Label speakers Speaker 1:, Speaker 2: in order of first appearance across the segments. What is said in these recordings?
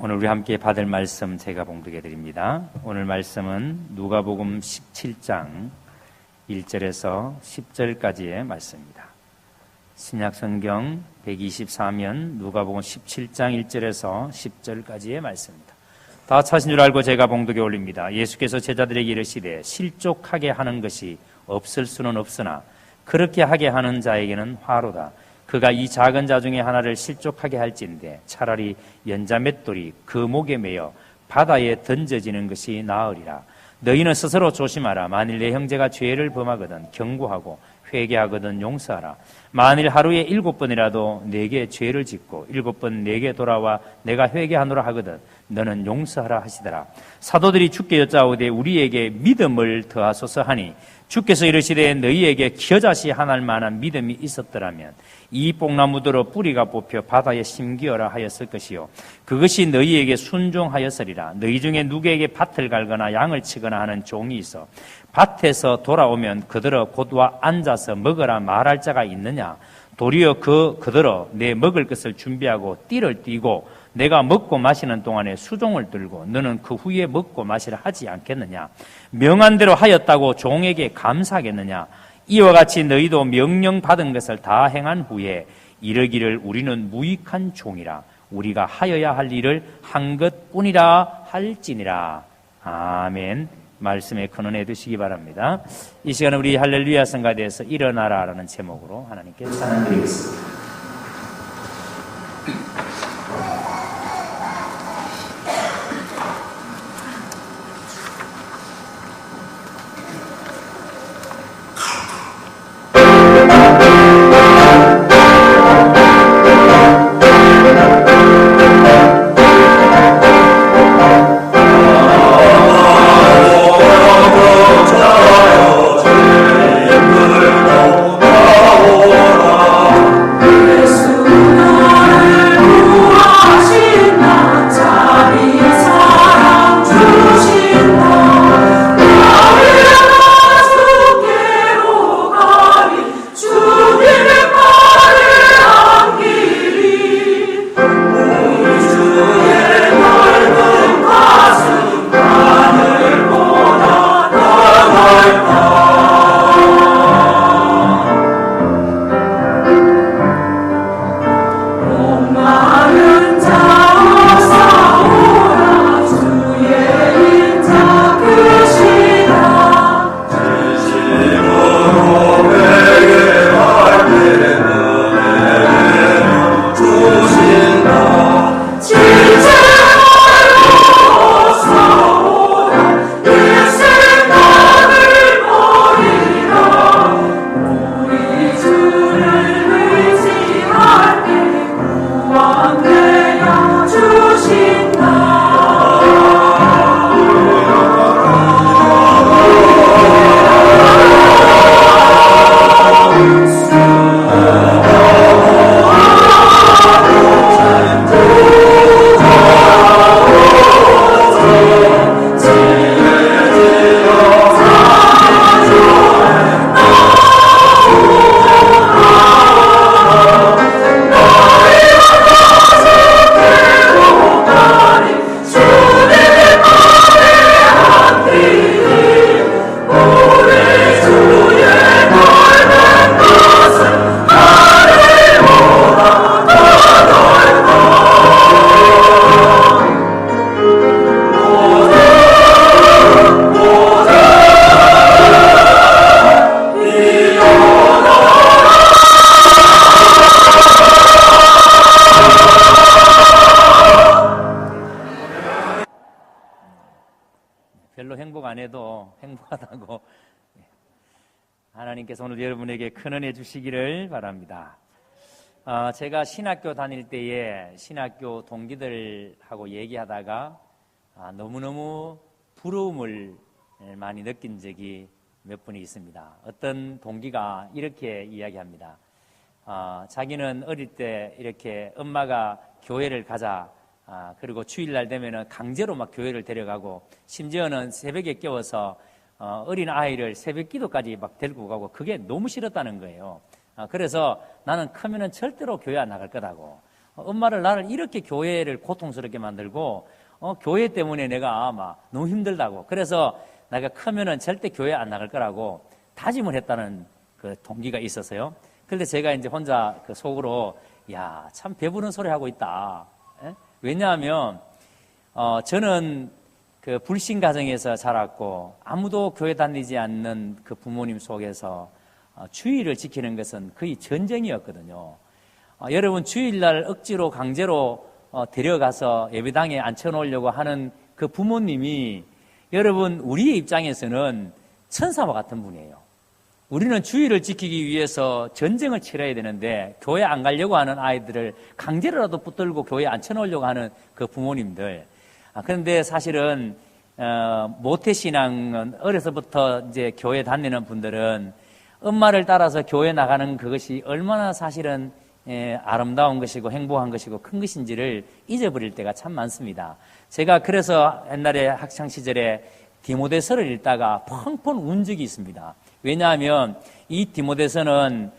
Speaker 1: 오늘 우리 함께 받을 말씀 제가 봉독해 드립니다. 오늘 말씀은 누가복음 17장 1절에서 10절까지의 말씀입니다. 신약성경 124면 누가복음 17장 1절에서 10절까지의 말씀입니다. 다 차신 줄 알고 제가 봉독에 올립니다. 예수께서 제자들에게 이르시되 실족하게 하는 것이 없을 수는 없으나 그렇게 하게 하는 자에게는 화로다. 그가 이 작은 자 중에 하나를 실족하게 할진대 차라리 연자 맷돌이 그 목에 매여 바다에 던져지는 것이 나으리라. 너희는 스스로 조심하라. 만일 내 형제가 죄를 범하거든 경고하고 회개하거든 용서하라. 만일 하루에 7번이라도 내게 죄를 짓고 7번 내게 돌아와 내가 회개하노라 하거든 너는 용서하라 하시더라. 사도들이 주께 여짜오되 우리에게 믿음을 더하소서 하니 주께서 이르시되 너희에게 겨자씨 하나일 만한 믿음이 있었더라면 이 뽕나무들어 뿌리가 뽑혀 바다에 심기어라 하였을 것이요 그것이 너희에게 순종하였으리라. 너희 중에 누구에게 밭을 갈거나 양을 치거나 하는 종이 있어 밭에서 돌아오면 그들어 곧 와 앉아서 먹으라 말할 자가 있느냐? 도리어 그들어 내 먹을 것을 준비하고 띠를 띠고 내가 먹고 마시는 동안에 수종을 들고 너는 그 후에 먹고 마시라 하지 않겠느냐? 명한 대로 하였다고 종에게 감사하겠느냐? 이와 같이 너희도 명령받은 것을 다 행한 후에 이르기를 우리는 무익한 종이라 우리가 하여야 할 일을 한 것뿐이라 할지니라. 아멘. 말씀에 근원해 두시기 바랍니다. 이 시간에 우리 할렐루야 성가대에서 일어나라 라는 제목으로 하나님께 찬양드리겠습니다. 별로 행복 안 해도 행복하다고 하나님께서 오늘 여러분에게 큰 은혜 주시기를 바랍니다. 제가 신학교 다닐 때에 신학교 동기들하고 얘기하다가 너무너무 부러움을 많이 느낀 적이 몇 분이 있습니다. 어떤 동기가 이렇게 이야기합니다. 자기는 어릴 때 이렇게 엄마가 교회를 가자 그리고 주일날 되면은 강제로 막 교회를 데려가고 심지어는 새벽에 깨워서 어린 아이를 새벽 기도까지 막 데리고 가고 그게 너무 싫었다는 거예요. 그래서 나는 크면은 절대로 교회 안 나갈 거라고 엄마를 나를 이렇게 교회를 고통스럽게 만들고 교회 때문에 내가 막 너무 힘들다고 그래서 내가 크면은 절대 교회 안 나갈 거라고 다짐을 했다는 그 동기가 있었어요. 그런데 제가 이제 혼자 그 속으로 야, 참 배부른 소리 하고 있다. 예? 왜냐하면 저는 그 불신 가정에서 자랐고 아무도 교회 다니지 않는 그 부모님 속에서 주일을 지키는 것은 거의 전쟁이었거든요. 여러분 주일날 억지로 강제로 데려가서 예배당에 앉혀놓으려고 하는 그 부모님이 여러분 우리의 입장에서는 천사와 같은 분이에요. 우리는 주일을 지키기 위해서 전쟁을 치러야 되는데 교회 안 가려고 하는 아이들을 강제로라도 붙들고 교회에 앉혀놓으려고 하는 그 부모님들. 그런데 사실은 모태신앙은 어려서부터 이제 교회 다니는 분들은 엄마를 따라서 교회 나가는 그것이 얼마나 사실은 아름다운 것이고 행복한 것이고 큰 것인지를 잊어버릴 때가 참 많습니다. 제가 그래서 옛날에 학창시절에 디모데서를 읽다가 펑펑 운 적이 있습니다. 왜냐하면 이 디모데서는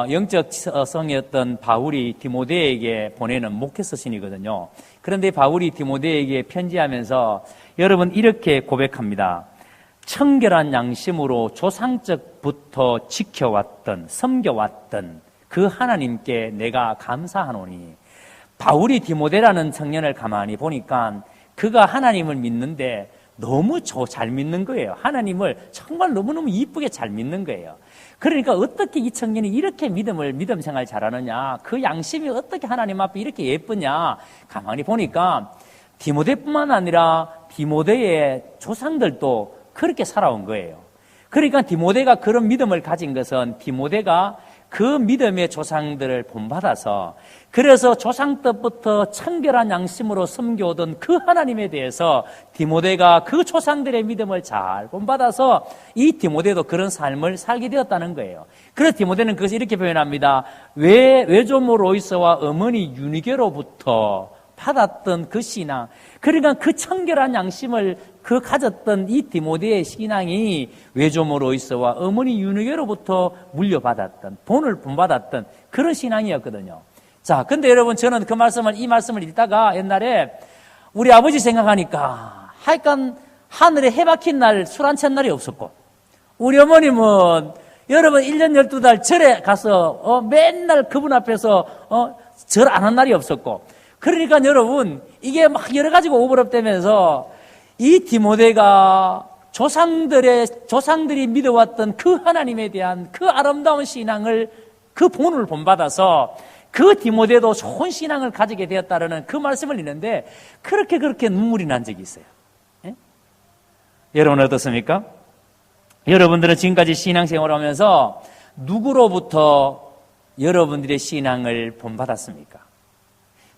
Speaker 1: 영적 성이었던 바울이 디모데에게 보내는 목회 서신이거든요. 그런데 바울이 디모데에게 편지하면서 여러분 이렇게 고백합니다. 청결한 양심으로 조상적부터 지켜왔던 섬겨왔던 그 하나님께 내가 감사하노니. 바울이 디모데라는 청년을 가만히 보니까 그가 하나님을 믿는데 너무 잘 믿는 거예요. 하나님을 정말 너무너무 이쁘게 잘 믿는 거예요. 그러니까 어떻게 이 청년이 이렇게 믿음 생활 잘하느냐, 그 양심이 어떻게 하나님 앞에 이렇게 예쁘냐, 가만히 보니까 디모데뿐만 아니라 디모데의 조상들도 그렇게 살아온 거예요. 그러니까 디모데가 그런 믿음을 가진 것은 디모데가 그 믿음의 조상들을 본받아서 그래서 조상 때부터 청결한 양심으로 섬겨오던 그 하나님에 대해서 디모데가 그 조상들의 믿음을 잘 본받아서 이 디모데도 그런 삶을 살게 되었다는 거예요. 그래서 디모데는 그것을 이렇게 표현합니다. 외조모 로이스와 어머니 유니게로부터 받았던 그 신앙, 그러니까 그 청결한 양심을 가졌던 이 디모데의 신앙이 외조모 로이스와 어머니 유니게로부터 물려받았던, 본받았던 그런 신앙이었거든요. 자, 근데 여러분 저는 이 말씀을 읽다가 옛날에 우리 아버지 생각하니까 하여간 하늘에 해 박힌 날 술 한 찬 날이 없었고, 우리 어머님은 여러분 1년 12달 절에 가서 맨날 그분 앞에서 절 안 한 날이 없었고, 그러니까 여러분 이게 막 여러 가지가 오버랩되면서 이 디모데가 조상들이 믿어왔던 그 하나님에 대한 그 아름다운 신앙을, 그 본을 본받아서 그 디모데도 좋은 신앙을 가지게 되었다는 그 말씀을 읽는데 그렇게 눈물이 난 적이 있어요. 예? 여러분 어떻습니까? 여러분들은 지금까지 신앙생활을 하면서 누구로부터 여러분들의 신앙을 본받았습니까?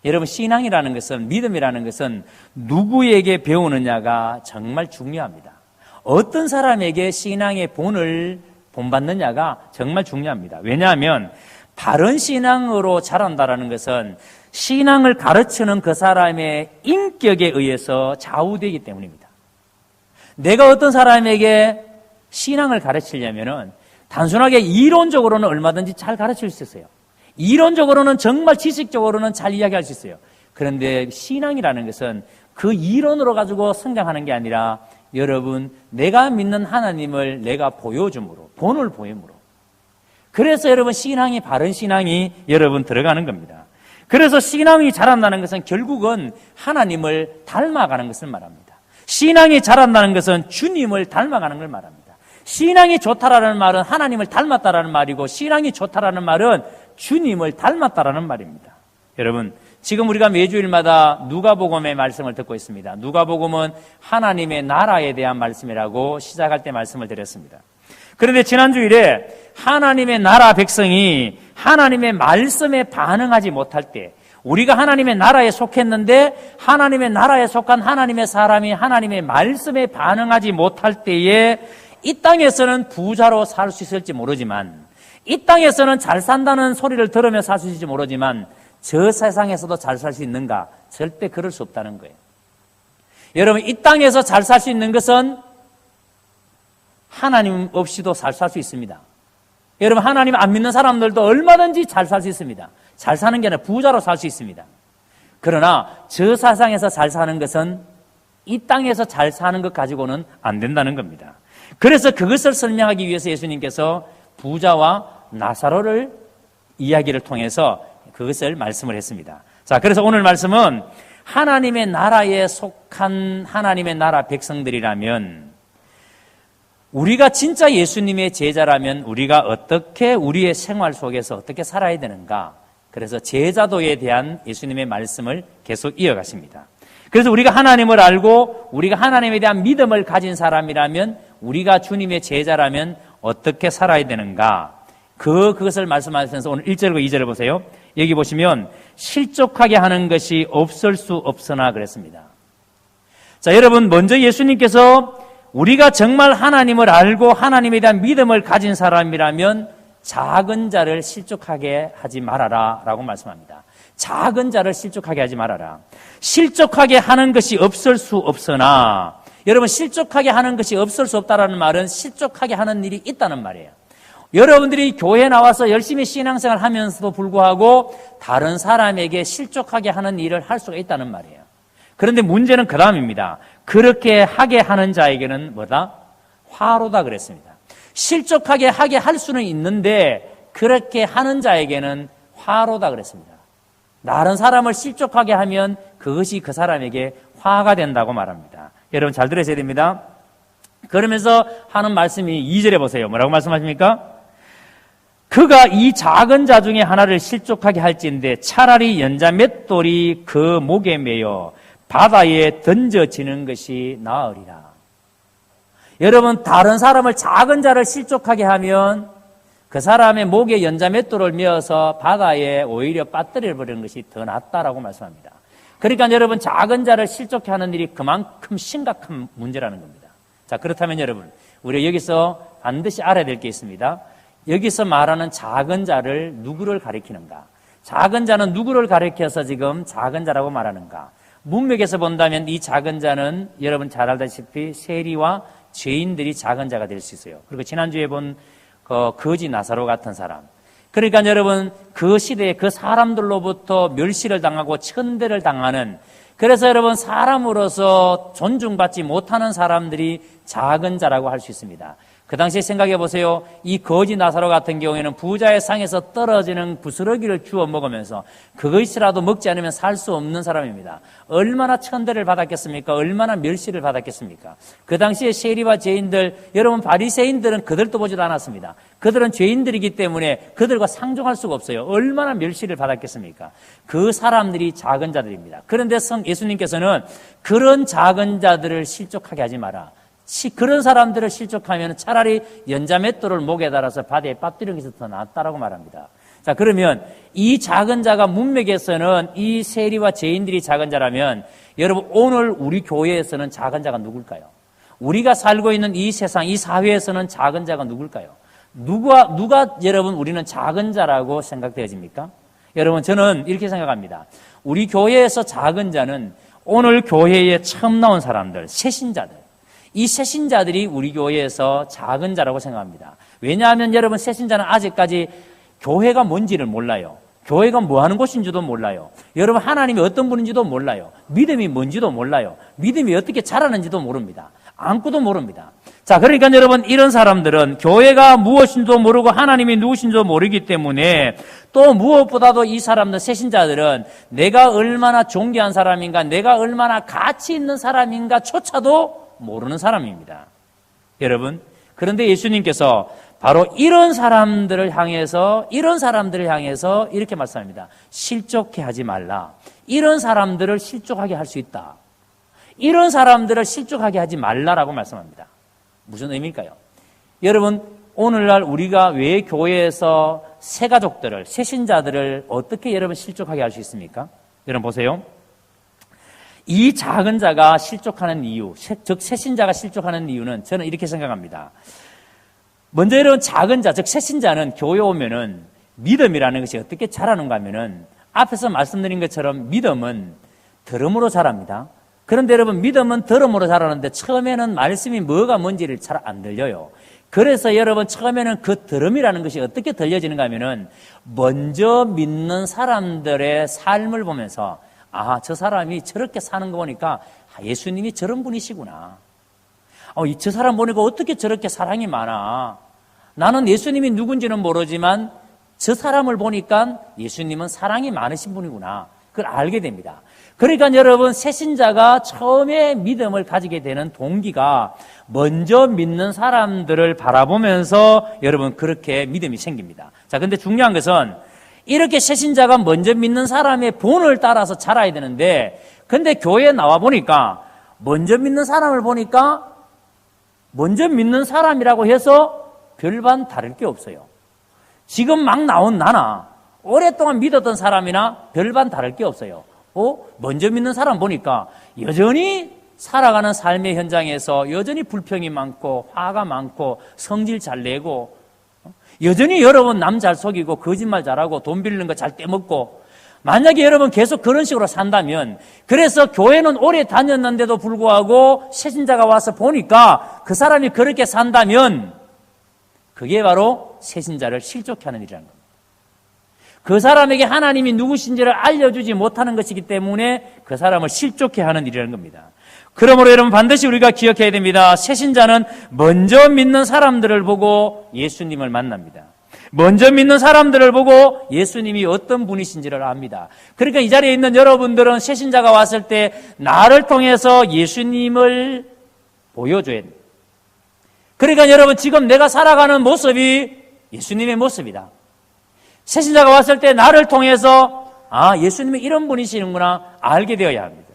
Speaker 1: 여러분 신앙이라는 것은, 믿음이라는 것은 누구에게 배우느냐가 정말 중요합니다. 어떤 사람에게 신앙의 본을 본받느냐가 정말 중요합니다. 왜냐하면 바른 신앙으로 자란다는 것은 신앙을 가르치는 그 사람의 인격에 의해서 좌우되기 때문입니다. 내가 어떤 사람에게 신앙을 가르치려면은 단순하게 이론적으로는 얼마든지 잘 가르칠 수 있어요. 이론적으로는 정말 지식적으로는 잘 이야기할 수 있어요. 그런데 신앙이라는 것은 그 이론으로 가지고 성장하는 게 아니라 여러분 내가 믿는 하나님을 내가 보여줌으로, 본을 보임으로, 그래서 여러분 신앙이, 바른 신앙이 여러분 들어가는 겁니다. 그래서 신앙이 자란다는 것은 결국은 하나님을 닮아가는 것을 말합니다. 신앙이 자란다는 것은 주님을 닮아가는 걸 말합니다. 신앙이 좋다라는 말은 하나님을 닮았다라는 말이고, 신앙이 좋다라는 말은 주님을 닮았다라는 말입니다. 여러분 지금 우리가 매주일마다 누가복음의 말씀을 듣고 있습니다. 누가복음은 하나님의 나라에 대한 말씀이라고 시작할 때 말씀을 드렸습니다. 그런데 지난주일에 하나님의 나라 백성이 하나님의 말씀에 반응하지 못할 때, 우리가 하나님의 나라에 속했는데 하나님의 나라에 속한 하나님의 사람이 하나님의 말씀에 반응하지 못할 때에 이 땅에서는 부자로 살 수 있을지 모르지만, 이 땅에서는 잘 산다는 소리를 들으며 살 수 있을지 모르지만 저 세상에서도 잘 살 수 있는가? 절대 그럴 수 없다는 거예요. 여러분 이 땅에서 잘 살 수 있는 것은 하나님 없이도 잘 살 수 있습니다. 여러분 하나님 안 믿는 사람들도 얼마든지 잘 살 수 있습니다. 잘 사는 게 아니라 부자로 살 수 있습니다. 그러나 저 세상에서 잘 사는 것은 이 땅에서 잘 사는 것 가지고는 안 된다는 겁니다. 그래서 그것을 설명하기 위해서 예수님께서 부자와 나사로를 이야기를 통해서 그것을 말씀을 했습니다. 자, 그래서 오늘 말씀은 하나님의 나라에 속한 하나님의 나라 백성들이라면, 우리가 진짜 예수님의 제자라면 우리가 어떻게 우리의 생활 속에서 어떻게 살아야 되는가, 그래서 제자도에 대한 예수님의 말씀을 계속 이어가십니다. 그래서 우리가 하나님을 알고 우리가 하나님에 대한 믿음을 가진 사람이라면, 우리가 주님의 제자라면 어떻게 살아야 되는가, 그것을 말씀하시면서 오늘 1절과 2절을 보세요. 여기 보시면 실족하게 하는 것이 없을 수 없으나 그랬습니다. 자, 여러분, 먼저 예수님께서 우리가 정말 하나님을 알고 하나님에 대한 믿음을 가진 사람이라면 작은 자를 실족하게 하지 말아라 라고 말씀합니다. 작은 자를 실족하게 하지 말아라. 실족하게 하는 것이 없을 수 없으나, 여러분, 실족하게 하는 것이 없을 수 없다라는 말은 실족하게 하는 일이 있다는 말이에요. 여러분들이 교회에 나와서 열심히 신앙생활 하면서도 불구하고 다른 사람에게 실족하게 하는 일을 할 수가 있다는 말이에요. 그런데 문제는 그 다음입니다. 그렇게 하게 하는 자에게는 뭐다? 화로다 그랬습니다. 실족하게 하게 할 수는 있는데 그렇게 하는 자에게는 화로다 그랬습니다. 다른 사람을 실족하게 하면 그것이 그 사람에게 화가 된다고 말합니다. 여러분 잘 들으셔야 됩니다. 그러면서 하는 말씀이 2절에 보세요. 뭐라고 말씀하십니까? 그가 이 작은 자 중에 하나를 실족하게 할지인데 차라리 연자 맷돌이 그 목에 매여 바다에 던져지는 것이 나으리라. 여러분, 다른 사람을, 작은 자를 실족하게 하면 그 사람의 목에 연자 맷돌을 메어서 바다에 오히려 빠뜨려 버리는 것이 더 낫다라고 말씀합니다. 그러니까 여러분, 작은 자를 실족해 하는 일이 그만큼 심각한 문제라는 겁니다. 자, 그렇다면 여러분, 우리가 여기서 반드시 알아야 될 게 있습니다. 여기서 말하는 작은 자를 누구를 가리키는가? 작은 자는 누구를 가리켜서 지금 작은 자라고 말하는가? 문맥에서 본다면 이 작은 자는 여러분 잘 알다시피 세리와 죄인들이 작은 자가 될 수 있어요. 그리고 지난주에 본 거지 나사로 같은 사람. 그러니까 여러분, 그 시대에 그 사람들로부터 멸시를 당하고 천대를 당하는, 그래서 여러분 사람으로서 존중받지 못하는 사람들이 작은 자라고 할 수 있습니다. 그 당시에 생각해 보세요. 이 거지 나사로 같은 경우에는 부자의 상에서 떨어지는 부스러기를 주워 먹으면서 그것이라도 먹지 않으면 살 수 없는 사람입니다. 얼마나 천대를 받았겠습니까? 얼마나 멸시를 받았겠습니까? 그 당시에 세리와 죄인들, 여러분 바리새인들은 그들도 보지도 않았습니다. 그들은 죄인들이기 때문에 그들과 상종할 수가 없어요. 얼마나 멸시를 받았겠습니까? 그 사람들이 작은 자들입니다. 그런데 예수님께서는 그런 작은 자들을 실족하게 하지 마라. 그런 사람들을 실족하면 차라리 연자 맷돌을 목에 달아서 바다에 빠뜨리는 것이 더 낫다라고 말합니다. 자, 그러면 이 작은 자가 문맥에서는 이 세리와 죄인들이 작은 자라면 여러분 오늘 우리 교회에서는 작은 자가 누굴까요? 우리가 살고 있는 이 세상, 이 사회에서는 작은 자가 누굴까요? 누가 여러분 우리는 작은 자라고 생각되어집니까? 여러분 저는 이렇게 생각합니다. 우리 교회에서 작은 자는 오늘 교회에 처음 나온 사람들, 새신자들, 이 새신자들이 우리 교회에서 작은 자라고 생각합니다. 왜냐하면 여러분 새신자는 아직까지 교회가 뭔지를 몰라요. 교회가 뭐 하는 곳인지도 몰라요. 여러분 하나님이 어떤 분인지도 몰라요. 믿음이 뭔지도 몰라요. 믿음이 어떻게 자라는지도 모릅니다. 아무것도 모릅니다. 자, 그러니까 여러분 이런 사람들은 교회가 무엇인지도 모르고 하나님이 누구신지도 모르기 때문에 또 무엇보다도 이 사람들 새신자들은 내가 얼마나 존귀한 사람인가, 내가 얼마나 가치 있는 사람인가 조차도 모르는 사람입니다. 여러분, 그런데 예수님께서 바로 이런 사람들을 향해서 이렇게 말씀합니다. 실족해 하지 말라. 이런 사람들을 실족하게 할 수 있다. 이런 사람들을 실족하게 하지 말라라고 말씀합니다. 무슨 의미일까요? 여러분, 오늘날 우리가 왜 교회에서 새가족들을, 새신자들을 어떻게 여러분 실족하게 할 수 있습니까? 여러분 보세요. 이 작은 자가 실족하는 이유, 즉 새신자가 실족하는 이유는 저는 이렇게 생각합니다. 먼저 여러분 작은 자, 즉 새신자는 교회 오면은 믿음이라는 것이 어떻게 자라는가 하면은 앞에서 말씀드린 것처럼 믿음은 들음으로 자랍니다. 그런데 여러분 믿음은 들음으로 자라는데 처음에는 말씀이 뭐가 뭔지를 잘 안 들려요.
Speaker 2: 그래서 여러분 처음에는 그 들음이라는 것이 어떻게 들려지는가 하면은 먼저 믿는 사람들의 삶을 보면서 저 사람이 저렇게 사는 거 보니까 예수님이 저런 분이시구나. 저 사람 보니까 어떻게 저렇게 사랑이 많아. 나는 예수님이 누군지는 모르지만 저 사람을 보니까 예수님은 사랑이 많으신 분이구나. 그걸 알게 됩니다. 그러니까 여러분 새신자가 처음에 믿음을 가지게 되는 동기가 먼저 믿는 사람들을 바라보면서 여러분 그렇게 믿음이 생깁니다. 자, 근데 중요한 것은 이렇게 새신자가 먼저 믿는 사람의 본을 따라서 자라야 되는데 근데 교회에 나와 보니까 먼저 믿는 사람을 보니까 먼저 믿는 사람이라고 해서 별반 다를 게 없어요. 지금 막 나온 나나 오랫동안 믿었던 사람이나 별반 다를 게 없어요. 먼저 믿는 사람 보니까 여전히 살아가는 삶의 현장에서 여전히 불평이 많고 화가 많고 성질 잘 내고 여전히 여러분 남 잘 속이고 거짓말 잘하고 돈 빌리는 거 잘 떼먹고 만약에 여러분 계속 그런 식으로 산다면 그래서 교회는 오래 다녔는데도 불구하고 새신자가 와서 보니까 그 사람이 그렇게 산다면 그게 바로 새신자를 실족해 하는 일이라는 겁니다. 그 사람에게 하나님이 누구신지를 알려주지 못하는 것이기 때문에 그 사람을 실족해 하는 일이라는 겁니다. 그러므로 여러분 반드시 우리가 기억해야 됩니다. 새신자는 먼저 믿는 사람들을 보고 예수님을 만납니다. 먼저 믿는 사람들을 보고 예수님이 어떤 분이신지를 압니다. 그러니까 이 자리에 있는 여러분들은 새신자가 왔을 때 나를 통해서 예수님을 보여줘야 됩니다. 그러니까 여러분 지금 내가 살아가는 모습이 예수님의 모습이다. 새신자가 왔을 때 나를 통해서 예수님이 이런 분이시는구나 알게 되어야 합니다.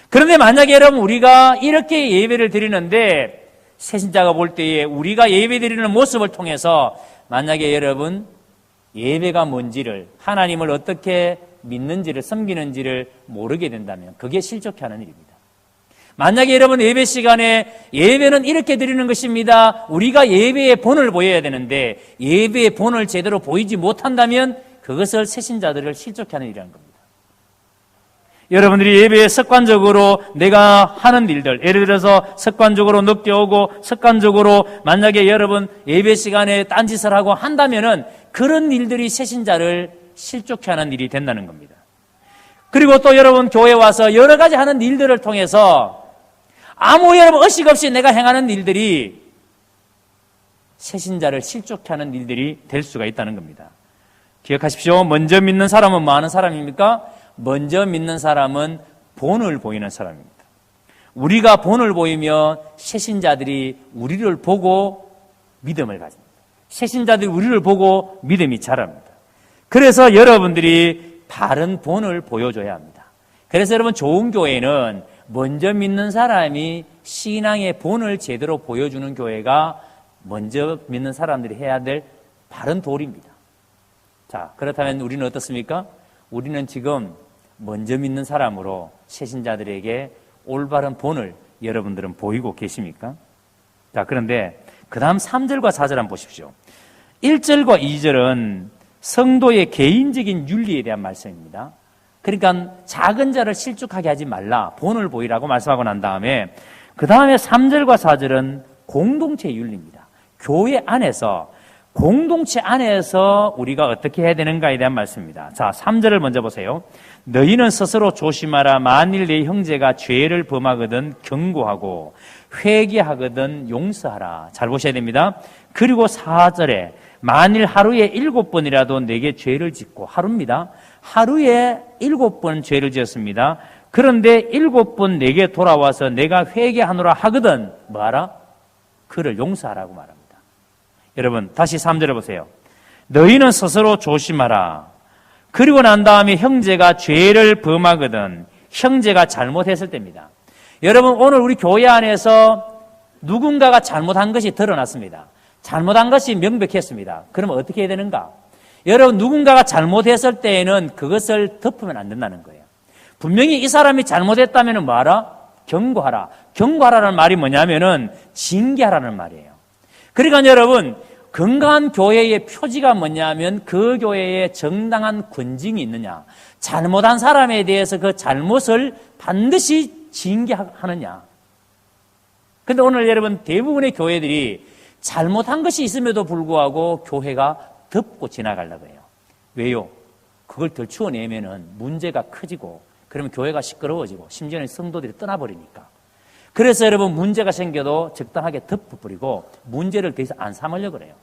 Speaker 2: 그런데 만약에 여러분 우리가 이렇게 예배를 드리는데 새신자가 볼 때에 우리가 예배 드리는 모습을 통해서 만약에 여러분 예배가 뭔지를 하나님을 어떻게 믿는지를 섬기는지를 모르게 된다면 그게 실족해 하는 일입니다. 만약에 여러분 예배 시간에 예배는 이렇게 드리는 것입니다. 우리가 예배의 본을 보여야 되는데 예배의 본을 제대로 보이지 못한다면 그것을 새신자들을 실족해 하는 일이라는 겁니다. 여러분들이 예배에 습관적으로 내가 하는 일들, 예를 들어서 습관적으로 늦게 오고 습관적으로 만약에 여러분 예배 시간에 딴짓을 하고 한다면은 그런 일들이 새신자를 실족해 하는 일이 된다는 겁니다. 그리고 또 여러분 교회에 와서 여러 가지 하는 일들을 통해서 아무 여러분 의식 없이 내가 행하는 일들이 새신자를 실족해 하는 일들이 될 수가 있다는 겁니다. 기억하십시오. 먼저 믿는 사람은 뭐 하는 사람입니까? 먼저 믿는 사람은 본을 보이는 사람입니다. 우리가 본을 보이면 새신자들이 우리를 보고 믿음을 가집니다. 새신자들이 우리를 보고 믿음이 자랍니다. 그래서 여러분들이 바른 본을 보여줘야 합니다. 그래서 여러분 좋은 교회는 먼저 믿는 사람이 신앙의 본을 제대로 보여주는 교회가 먼저 믿는 사람들이 해야 될 바른 도리입니다. 자, 그렇다면 우리는 어떻습니까? 우리는 지금 먼저 믿는 사람으로 새신자들에게 올바른 본을 여러분들은 보이고 계십니까? 자, 그런데 그 다음 3절과 4절 한번 보십시오. 1절과 2절은 성도의 개인적인 윤리에 대한 말씀입니다. 그러니까 작은 자를 실족하게 하지 말라, 본을 보이라고 말씀하고 난 다음에 그 다음에 3절과 4절은 공동체의 윤리입니다. 교회 안에서 공동체 안에서 우리가 어떻게 해야 되는가에 대한 말씀입니다. 자, 3절을 먼저 보세요. 너희는 스스로 조심하라. 만일 내 형제가 죄를 범하거든 경고하고 회개하거든 용서하라. 잘 보셔야 됩니다. 그리고 4절에 만일 하루에 7번이라도 내게 죄를 짓고, 하루입니다. 하루에 7번 죄를 지었습니다. 그런데 7번 내게 돌아와서 내가 회개하노라 하거든 뭐하라? 그를 용서하라고 말합니다. 여러분 다시 3절을 보세요. 너희는 스스로 조심하라. 그리고 난 다음에 형제가 죄를 범하거든, 형제가 잘못했을 때입니다. 여러분 오늘 우리 교회 안에서 누군가가 잘못한 것이 드러났습니다. 잘못한 것이 명백했습니다. 그러면 어떻게 해야 되는가? 여러분 누군가가 잘못했을 때에는 그것을 덮으면 안 된다는 거예요. 분명히 이 사람이 잘못했다면 뭐하라? 경고하라. 경고하라는 말이 뭐냐면은 징계하라는 말이에요. 그러니까 여러분 건강한 교회의 표지가 뭐냐면 그 교회에 정당한 권징이 있느냐, 잘못한 사람에 대해서 그 잘못을 반드시 징계하느냐. 그런데 오늘 여러분 대부분의 교회들이 잘못한 것이 있음에도 불구하고 교회가 덮고 지나가려고 해요. 왜요? 그걸 덜추어내면은 문제가 커지고 그러면 교회가 시끄러워지고 심지어는 성도들이 떠나버리니까. 그래서 여러분 문제가 생겨도 적당하게 덮어버리고 문제를 더 이상 안 삼으려고 그래요.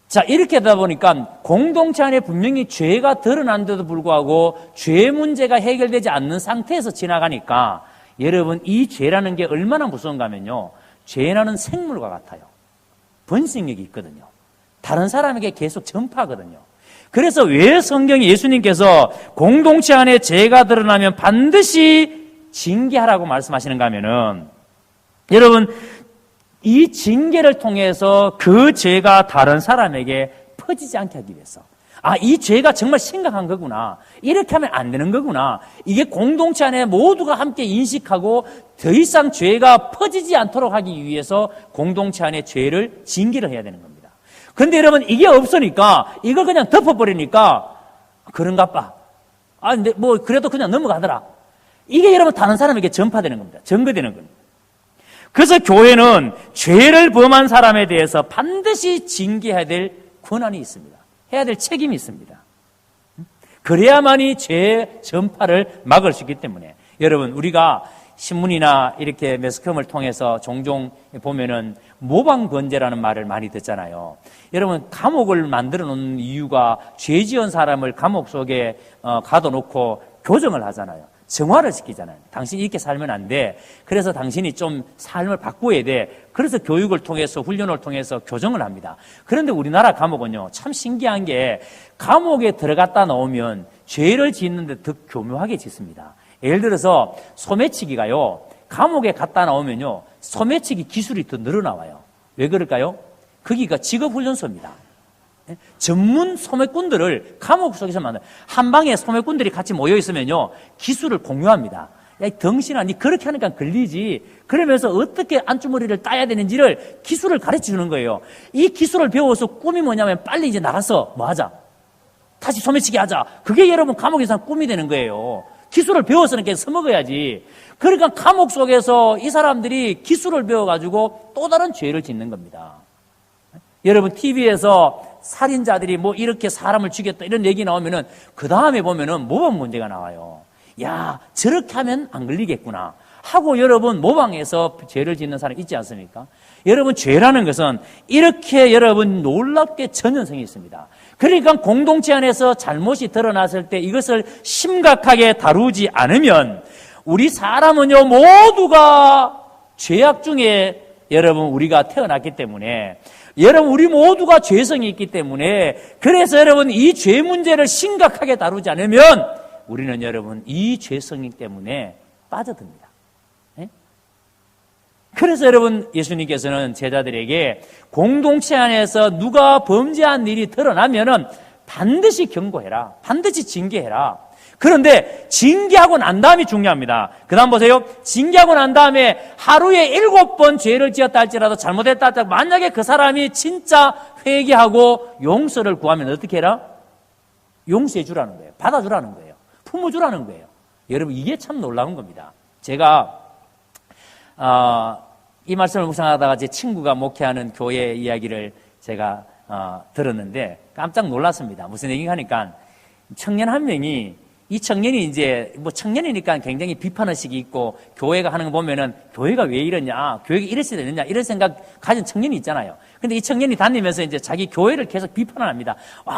Speaker 2: 자, 이렇게 하다 보니까 공동체 안에 분명히 죄가 드러난데도 불구하고 죄 문제가 해결되지 않는 상태에서 지나가니까 여러분 이 죄라는 게 얼마나 무서운가 하면요. 죄라는 생물과 같아요. 번식력이 있거든요. 다른 사람에게 계속 전파하거든요. 그래서 왜 성경에 예수님께서 공동체 안에 죄가 드러나면 반드시 징계하라고 말씀하시는가 하면은 여러분 이 징계를 통해서 그 죄가 다른 사람에게 퍼지지 않게 하기 위해서 이 죄가 정말 심각한 거구나. 이렇게 하면 안 되는 거구나. 이게 공동체 안에 모두가 함께 인식하고 더 이상 죄가 퍼지지 않도록 하기 위해서 공동체 안에 죄를 징계를 해야 되는 겁니다. 그런데 여러분 이게 없으니까 이걸 그냥 덮어버리니까 그런가 봐. 근데 뭐 그래도 그냥 넘어가더라. 이게 여러분 다른 사람에게 전파되는 겁니다. 전거되는 겁니다. 그래서 교회는 죄를 범한 사람에 대해서 반드시 징계해야 될 권한이 있습니다. 해야 될 책임이 있습니다. 그래야만이 죄 전파를 막을 수 있기 때문에 여러분 우리가 신문이나 이렇게 매스컴을 통해서 종종 보면은 모방권죄라는 말을 많이 듣잖아요. 여러분 감옥을 만들어 놓는 이유가 죄 지은 사람을 감옥 속에 가둬놓고 교정을 하잖아요. 정화를 시키잖아요. 당신이 이렇게 살면 안 돼. 그래서 당신이 좀 삶을 바꿔야 돼. 그래서 교육을 통해서 훈련을 통해서 교정을 합니다. 그런데 우리나라 감옥은요 참 신기한 게 감옥에 들어갔다 나오면 죄를 짓는데 더 교묘하게 짓습니다. 예를 들어서 소매치기가요 감옥에 갔다 나오면요 소매치기 기술이 더 늘어나와요. 왜 그럴까요? 거기가 직업훈련소입니다. 전문 소매꾼들을 감옥 속에서 만나요. 한 방에 소매꾼들이 같이 모여 있으면요 기술을 공유합니다. 야, 이 덩신아, 니 그렇게 하니까 걸리지. 그러면서 어떻게 안주머리를 따야 되는지를 기술을 가르쳐 주는 거예요. 이 기술을 배워서 꿈이 뭐냐면 빨리 이제 나가서 뭐 하자. 다시 소매치기 하자. 그게 여러분 감옥에서 꿈이 되는 거예요. 기술을 배워서는 계속 써먹어야지. 그러니까 감옥 속에서 이 사람들이 기술을 배워가지고 또 다른 죄를 짓는 겁니다. 여러분 TV에서 살인자들이 뭐 이렇게 사람을 죽였다 이런 얘기 나오면은 그 다음에 보면은 모방 문제가 나와요. 야, 저렇게 하면 안 걸리겠구나 하고 여러분 모방해서 죄를 짓는 사람 있지 않습니까? 여러분 죄라는 것은 이렇게 여러분 놀랍게 전연성이 있습니다. 그러니까 공동체 안에서 잘못이 드러났을 때 이것을 심각하게 다루지 않으면 우리 사람은요 모두가 죄악 중에 여러분 우리가 태어났기 때문에 여러분 우리 모두가 죄성이 있기 때문에 그래서 여러분 이 죄 문제를 심각하게 다루지 않으면 우리는 여러분 이 죄성이 때문에 빠져듭니다. 네? 그래서 여러분 예수님께서는 제자들에게 공동체 안에서 누가 범죄한 일이 드러나면은 반드시 경고해라. 반드시 징계해라. 그런데 징계하고 난 다음이 중요합니다. 그 다음 보세요. 징계하고 난 다음에 하루에 7번 죄를 지었다 할지라도 잘못했다 할지라도 만약에 그 사람이 진짜 회개하고 용서를 구하면 어떻게 해라? 용서해 주라는 거예요. 받아주라는 거예요. 품어주라는 거예요. 여러분 이게 참 놀라운 겁니다. 제가 이 말씀을 묵상하다가 제 친구가 목회하는 교회 이야기를 제가 들었는데 깜짝 놀랐습니다. 무슨 얘기가 하니까 청년 한 명이 이 청년이 이제 뭐 청년이니까 굉장히 비판의식이 있고 교회가 하는 거 보면은 교회가 왜 이러냐, 교회가 이랬어야 되느냐 이런 생각 가진 청년이 있잖아요. 근데 이 청년이 다니면서 이제 자기 교회를 계속 비판을 합니다.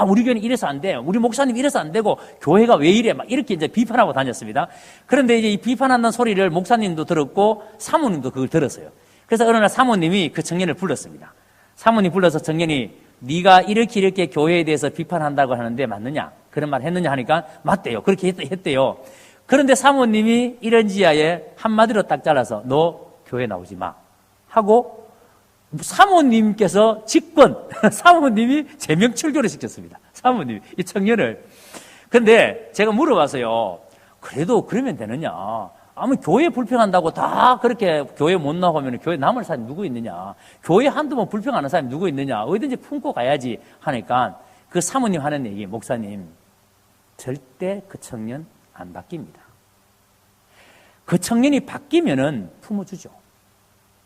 Speaker 2: 우리 교회는 이래서 안 돼. 우리 목사님 이래서 안 되고 교회가 왜 이래? 막 이렇게 이제 비판하고 다녔습니다. 그런데 이제 이 비판한다는 소리를 목사님도 들었고 사모님도 그걸 들었어요. 그래서 어느 날 사모님이 그 청년을 불렀습니다. 사모님 불러서 청년이 네가 이렇게 교회에 대해서 비판한다고 하는데 맞느냐? 그런 말 했느냐 하니까 맞대요. 그렇게 했대요. 그런데 사모님이 이런 지하에 한마디로 딱 잘라서 너 교회 나오지 마 하고 사모님께서 직권 사모님이 제명 출교를 시켰습니다. 사모님이 이 청년을. 근데 제가 물어봤어요. 그래도 그러면 되느냐? 아무 교회 불평한다고 다 그렇게 교회 못 나오면 교회 남을 사람이 누구 있느냐? 교회 한두 번 불평하는 사람이 누구 있느냐? 어디든지 품고 가야지 하니까 그 사모님 하는 얘기, 목사님 절대 그 청년 안 바뀝니다. 그 청년이 바뀌면은 품어주죠.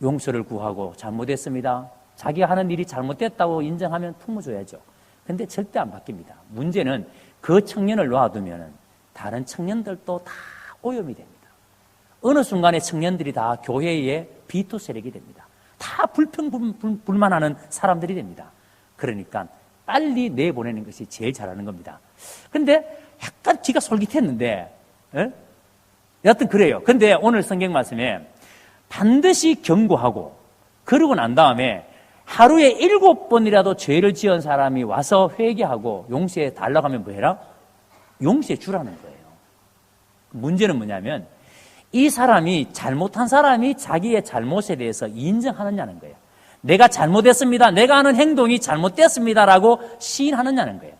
Speaker 2: 용서를 구하고 잘못했습니다. 자기가 하는 일이 잘못됐다고 인정하면 품어줘야죠. 근데 절대 안 바뀝니다. 문제는 그 청년을 놔두면 다른 청년들도 다 오염이 됩니다. 어느 순간에 청년들이 다 교회의 비토 세력이 됩니다. 다 불평불만하는 사람들이 됩니다. 그러니까 빨리 내보내는 것이 제일 잘하는 겁니다. 근데 약간 귀가 솔깃했는데, 여하튼 그래요. 근데 오늘 성경 말씀에 반드시 경고하고 그러고 난 다음에 하루에 7번이라도 죄를 지은 사람이 와서 회개하고 용서해 달라고 하면 뭐 해라? 용서해 주라는 거예요. 문제는 뭐냐면 이 사람이 잘못한 사람이 자기의 잘못에 대해서 인정하느냐는 거예요. 내가 잘못했습니다. 내가 하는 행동이 잘못됐습니다라고 시인하느냐는 거예요.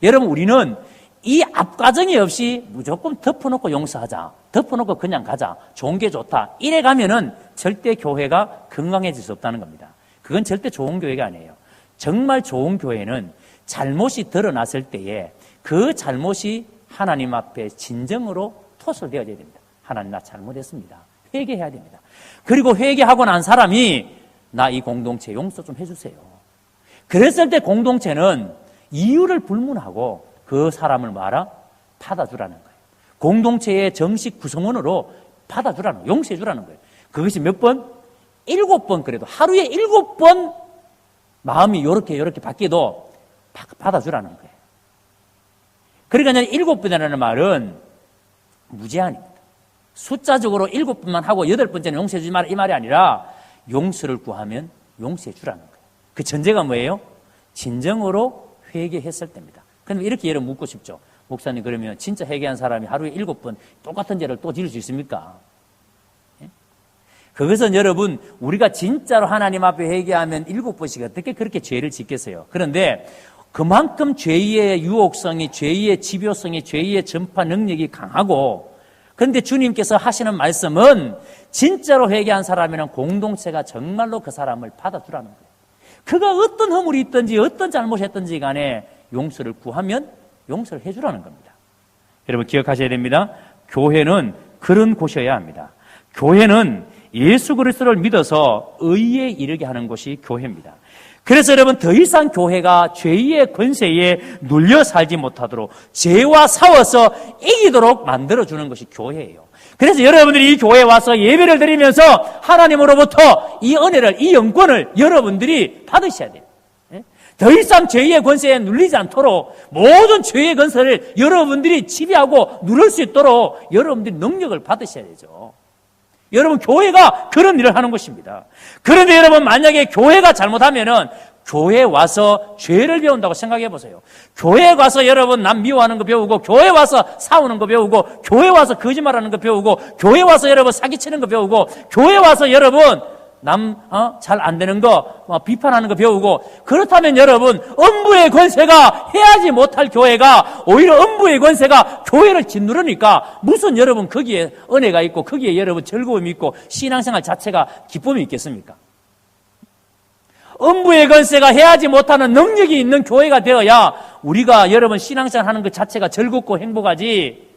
Speaker 2: 여러분, 우리는 이 앞과정이 없이 무조건 덮어놓고 용서하자, 덮어놓고 그냥 가자, 좋은 게 좋다, 이래 가면은 절대 교회가 건강해질 수 없다는 겁니다. 그건 절대 좋은 교회가 아니에요. 정말 좋은 교회는 잘못이 드러났을 때에 그 잘못이 하나님 앞에 진정으로 토설되어져야 됩니다. 하나님, 나 잘못했습니다. 회개해야 됩니다. 그리고 회개하고 난 사람이 나 이 공동체 용서 좀 해주세요. 그랬을 때 공동체는 이유를 불문하고 그 사람을 뭐하라? 받아주라는 거예요. 공동체의 정식 구성원으로 받아주라는 거예요. 용서해주라는 거예요. 그것이 몇 번? 7번 그래도 하루에 7번 마음이 요렇게 바뀌어도 받아주라는 거예요. 그러니까 7번이라는 말은 무제한입니다. 숫자적으로 7번만 하고 8번째는 용서해주지 마라 이 말이 아니라 용서를 구하면 용서해주라는 거예요. 그 전제가 뭐예요? 진정으로 회개했을 때입니다. 그럼 이렇게 예를 묻고 싶죠. 목사님, 그러면 진짜 회개한 사람이 하루에 7번 똑같은 죄를 또 지을 수 있습니까? 그것은 여러분, 우리가 진짜로 하나님 앞에 회개하면 7번씩 어떻게 그렇게 죄를 짓겠어요? 그런데 그만큼 죄의 유혹성이, 죄의 집요성이, 죄의 전파 능력이 강하고, 그런데 주님께서 하시는 말씀은 진짜로 회개한 사람이란 공동체가 정말로 그 사람을 받아주라는 거예요. 그가 어떤 허물이 있든지 어떤 잘못이 했든지 간에 용서를 구하면 용서를 해주라는 겁니다. 여러분 기억하셔야 됩니다. 교회는 그런 곳이어야 합니다. 교회는 예수 그리스도를 믿어서 의에 이르게 하는 곳이 교회입니다. 그래서 여러분 더 이상 교회가 죄의 권세에 눌려 살지 못하도록 죄와 싸워서 이기도록 만들어주는 것이 교회예요. 그래서 여러분들이 이 교회에 와서 예배를 드리면서 하나님으로부터 이 은혜를, 이 영권을 여러분들이 받으셔야 돼요. 더 이상 죄의 권세에 눌리지 않도록 모든 죄의 권세를 여러분들이 지배하고 누릴 수 있도록 여러분들이 능력을 받으셔야 되죠. 여러분 교회가 그런 일을 하는 것입니다. 그런데 여러분 만약에 교회가 잘못하면은 교회에 와서 죄를 배운다고 생각해 보세요. 교회에 와서 여러분 남 미워하는 거 배우고, 교회에 와서 싸우는 거 배우고, 교회에 와서 거짓말하는 거 배우고, 교회에 와서 여러분 사기치는 거 배우고, 교회에 와서 여러분 잘 안 되는 거 비판하는 거 배우고, 그렇다면 여러분 음부의 권세가 해하지 못할 교회가 오히려 음부의 권세가 교회를 짓누르니까 무슨 여러분 거기에 은혜가 있고 거기에 여러분 즐거움이 있고 신앙생활 자체가 기쁨이 있겠습니까? 음부의 권세가 해하지 못하는 능력이 있는 교회가 되어야 우리가 여러분 신앙생활 하는 것 자체가 즐겁고 행복하지.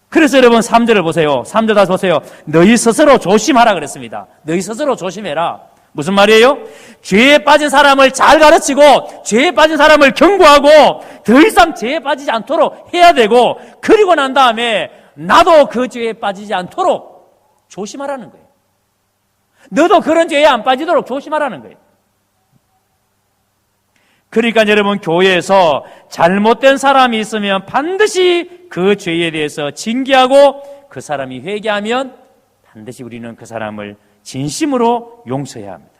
Speaker 2: 그래서 여러분 3절을 보세요. 3절 다시 보세요. 너희 스스로 조심하라 그랬습니다. 너희 스스로 조심해라. 무슨 말이에요? 죄에 빠진 사람을 잘 가르치고 죄에 빠진 사람을 경고하고 더 이상 죄에 빠지지 않도록 해야 되고, 그리고 난 다음에 나도 그 죄에 빠지지 않도록 조심하라는 거예요. 너도 그런 죄에 안 빠지도록 조심하라는 거예요. 그러니까 여러분 교회에서 잘못된 사람이 있으면 반드시 그 죄에 대해서 징계하고 그 사람이 회개하면 반드시 우리는 그 사람을 진심으로 용서해야 합니다.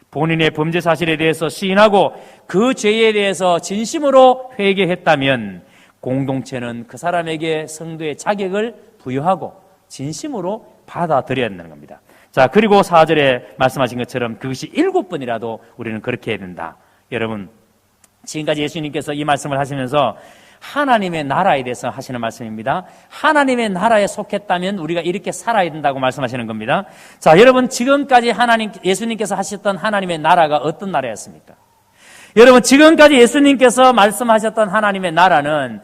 Speaker 2: 본인의 범죄 사실에 대해서 시인하고 그 죄에 대해서 진심으로 회개했다면 공동체는 그 사람에게 성도의 자격을 부여하고 진심으로 받아들여야 한다는 겁니다. 자, 그리고 4절에 말씀하신 것처럼 그것이 7번이라도 우리는 그렇게 해야 된다. 여러분, 지금까지 예수님께서 이 말씀을 하시면서 하나님의 나라에 대해서 하시는 말씀입니다. 하나님의 나라에 속했다면 우리가 이렇게 살아야 된다고 말씀하시는 겁니다. 자, 여러분, 지금까지 예수님께서 하셨던 하나님의 나라가 어떤 나라였습니까? 여러분, 지금까지 예수님께서 말씀하셨던 하나님의 나라는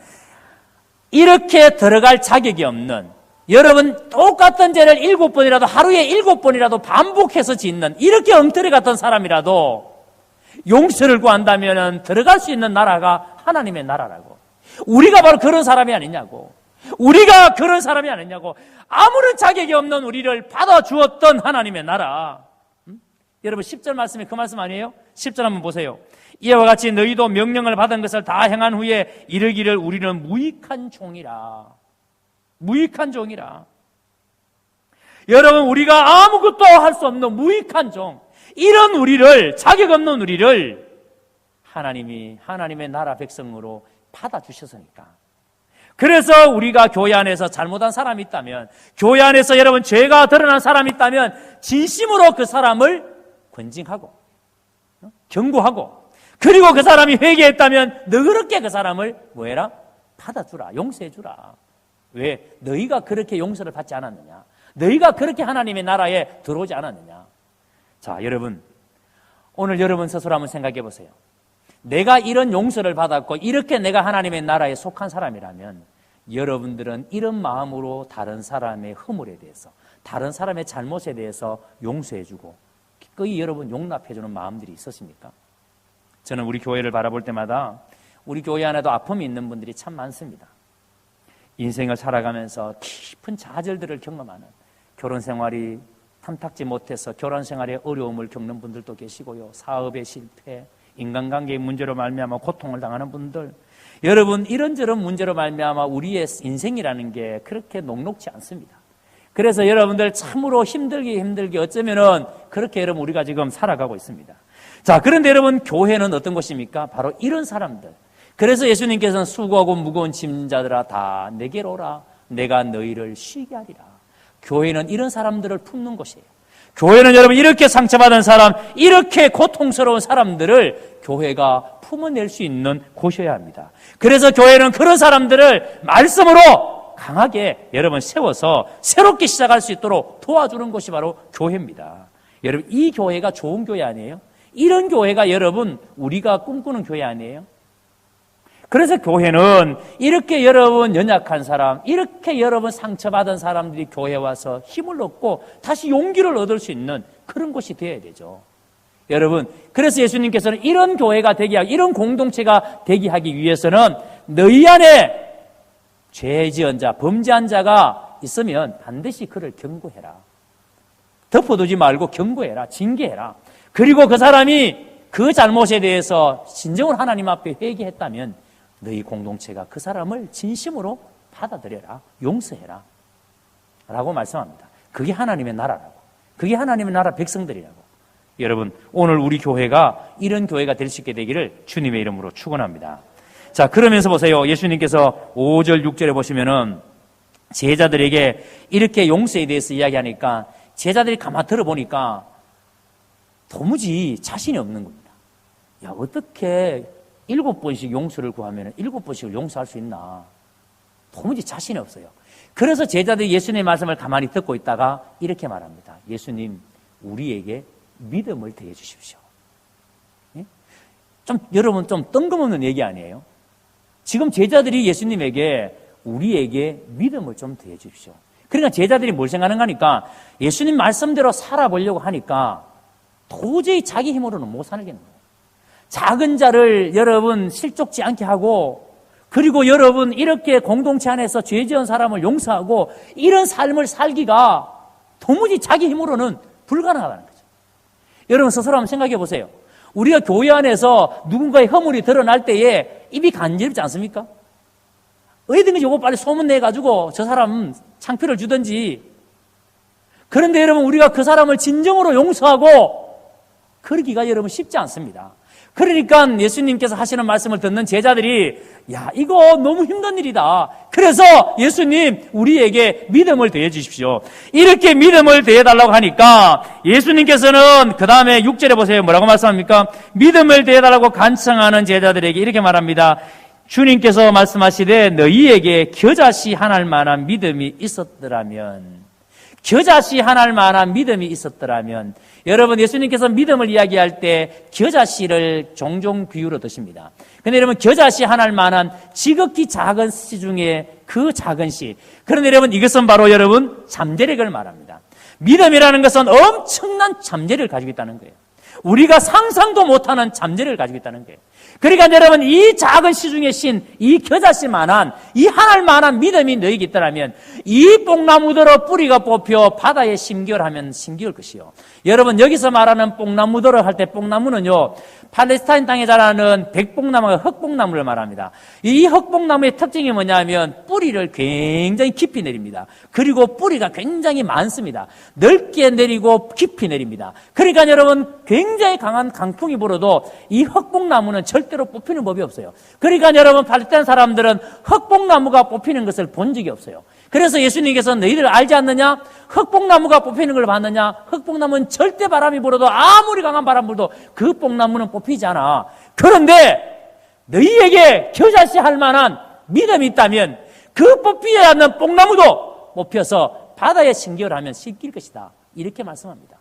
Speaker 2: 이렇게 들어갈 자격이 없는, 여러분 똑같은 죄를 7번이라도 하루에 7번이라도 반복해서 짓는 이렇게 엉터리 같은 사람이라도 용서를 구한다면 들어갈 수 있는 나라가 하나님의 나라라고. 우리가 바로 그런 사람이 아니냐고. 우리가 그런 사람이 아니냐고. 아무런 자격이 없는 우리를 받아주었던 하나님의 나라. 여러분 10절 말씀이 그 말씀 아니에요? 10절 한번 보세요. 이와 같이 너희도 명령을 받은 것을 다 행한 후에 이르기를 우리는 무익한 종이라. 무익한 종이라. 여러분 우리가 아무것도 할 수 없는 무익한 종, 이런 우리를, 자격 없는 우리를 하나님이 하나님의 나라 백성으로 받아주셨으니까. 그래서 우리가 교회 안에서 잘못한 사람이 있다면, 교회 안에서 여러분 죄가 드러난 사람이 있다면 진심으로 그 사람을 권징하고 경고하고, 그리고 그 사람이 회개했다면 너그럽게 그 사람을 뭐해라? 받아주라, 용서해주라. 왜? 너희가 그렇게 용서를 받지 않았느냐? 너희가 그렇게 하나님의 나라에 들어오지 않았느냐? 자, 여러분, 오늘 여러분 스스로 한번 생각해 보세요. 내가 이런 용서를 받았고 이렇게 내가 하나님의 나라에 속한 사람이라면 여러분들은 이런 마음으로 다른 사람의 허물에 대해서, 다른 사람의 잘못에 대해서 용서해주고 기꺼이 여러분 용납해주는 마음들이 있으십니까? 저는 우리 교회를 바라볼 때마다 우리 교회 안에도 아픔이 있는 분들이 참 많습니다. 인생을 살아가면서 깊은 좌절들을 경험하는, 결혼 생활이 탐탁지 못해서 결혼 생활에 어려움을 겪는 분들도 계시고요. 사업의 실패, 인간관계의 문제로 말미암아 고통을 당하는 분들, 여러분 이런저런 문제로 말미암아 우리의 인생이라는 게 그렇게 녹록지 않습니다. 그래서 여러분들 참으로 힘들게 어쩌면은 그렇게 여러분 우리가 지금 살아가고 있습니다. 자, 그런데 여러분 교회는 어떤 곳입니까? 바로 이런 사람들. 그래서 예수님께서는 수고하고 무거운 짐자들아 다 내게로 오라, 내가 너희를 쉬게 하리라. 교회는 이런 사람들을 품는 곳이에요. 교회는 여러분 이렇게 상처받은 사람, 이렇게 고통스러운 사람들을 교회가 품어낼 수 있는 곳이어야 합니다. 그래서 교회는 그런 사람들을 말씀으로 강하게 여러분 세워서 새롭게 시작할 수 있도록 도와주는 곳이 바로 교회입니다. 여러분 이 교회가 좋은 교회 아니에요? 이런 교회가 여러분 우리가 꿈꾸는 교회 아니에요? 그래서 교회는 이렇게 여러분 연약한 사람, 이렇게 여러분 상처받은 사람들이 교회에 와서 힘을 얻고 다시 용기를 얻을 수 있는 그런 곳이 되어야 되죠. 여러분, 그래서 예수님께서는 이런 교회가 되게 하기, 이런 공동체가 되게 하기 위해서는 너희 안에 죄 지은 자, 범죄한 자가 있으면 반드시 그를 경고해라. 덮어두지 말고 경고해라, 징계해라. 그리고 그 사람이 그 잘못에 대해서 진정으로 하나님 앞에 회개했다면 너희 공동체가 그 사람을 진심으로 받아들여라, 용서해라 라고 말씀합니다. 그게 하나님의 나라라고, 그게 하나님의 나라 백성들이라고. 여러분 오늘 우리 교회가 이런 교회가 될 수 있게 되기를 주님의 이름으로 축원합니다. 자, 그러면서 보세요. 예수님께서 5절 6절에 보시면은 제자들에게 이렇게 용서에 대해서 이야기하니까 제자들이 가만 들어보니까 도무지 자신이 없는 겁니다. 야, 어떻게 7번씩 용서를 구하면 7번씩을 용서할 수 있나? 도무지 자신이 없어요. 그래서 제자들이 예수님의 말씀을 가만히 듣고 있다가 이렇게 말합니다. 예수님, 우리에게 믿음을 더해 주십시오. 예? 여러분 좀 뜬금없는 얘기 아니에요? 지금 제자들이 예수님에게 우리에게 믿음을 좀 더해 주십시오. 그러니까 제자들이 뭘 생각하는가 하니까 예수님 말씀대로 살아보려고 하니까 도저히 자기 힘으로는 못 살겠는 거예요. 작은 자를 여러분 실족지 않게 하고, 그리고 여러분 이렇게 공동체 안에서 죄 지은 사람을 용서하고 이런 삶을 살기가 도무지 자기 힘으로는 불가능하다는 거죠. 여러분 스스로 한번 생각해 보세요. 우리가 교회 안에서 누군가의 허물이 드러날 때에 입이 간지럽지 않습니까? 어디든지 요거 빨리 소문내가지고 저 사람 창피를 주든지. 그런데 여러분 우리가 그 사람을 진정으로 용서하고 그러기가 여러분 쉽지 않습니다. 그러니까 예수님께서 하시는 말씀을 듣는 제자들이 야, 이거 너무 힘든 일이다. 그래서 예수님, 우리에게 믿음을 더해 주십시오. 이렇게 믿음을 더해 달라고 하니까 예수님께서는 그 다음에 6절에 보세요. 뭐라고 말씀합니까? 믿음을 더해 달라고 간청하는 제자들에게 이렇게 말합니다. 주님께서 말씀하시되 너희에게 겨자씨 하나일 만한 믿음이 있었더라면, 겨자씨 하나일 만한 믿음이 있었더라면, 여러분 예수님께서 믿음을 이야기할 때 겨자씨를 종종 비유로 드십니다. 근데 여러분, 겨자씨 하나일 만한 지극히 작은 씨 중에 그 작은 씨. 그런데 여러분, 이것은 바로 여러분 잠재력을 말합니다. 믿음이라는 것은 엄청난 잠재력을 가지고 있다는 거예요. 우리가 상상도 못하는 잠재력을 가지고 있다는 거예요. 그러니까 여러분, 이 작은 씨 중에 신, 이 겨자씨만한, 이 하나일 만한 믿음이 너에게 있더라면 이 뽕나무더러 뿌리가 뽑혀 바다에 심기울하면 심기울 것이요. 여러분, 여기서 말하는 뽕나무더러 할 때 뽕나무는요, 팔레스타인 땅에 자라는 백뽕나무가 흑뽕나무를 말합니다. 이 흑뽕나무의 특징이 뭐냐면 뿌리를 굉장히 깊이 내립니다. 그리고 뿌리가 굉장히 많습니다. 넓게 내리고 깊이 내립니다. 그러니까 여러분, 굉장히 강한 강풍이 불어도 이 흑뽕나무는 절대로 뽑히는 법이 없어요. 그러니까 여러분, 팔레스타인 사람들은 흑뽕나무가 뽑히는 것을 본 적이 없어요. 그래서 예수님께서 너희들 알지 않느냐? 흑뽕나무가 뽑히는 걸 봤느냐? 흑뽕나무는 절대 바람이 불어도 아무리 강한 바람 불어도 그 뽕나무는 뽑히지 않아. 그런데 너희에게 겨자씨 할 만한 믿음이 있다면 그 뽑히지 않는 뽕나무도 뽑혀서 바다에 심기울하면 씻길 것이다. 이렇게 말씀합니다.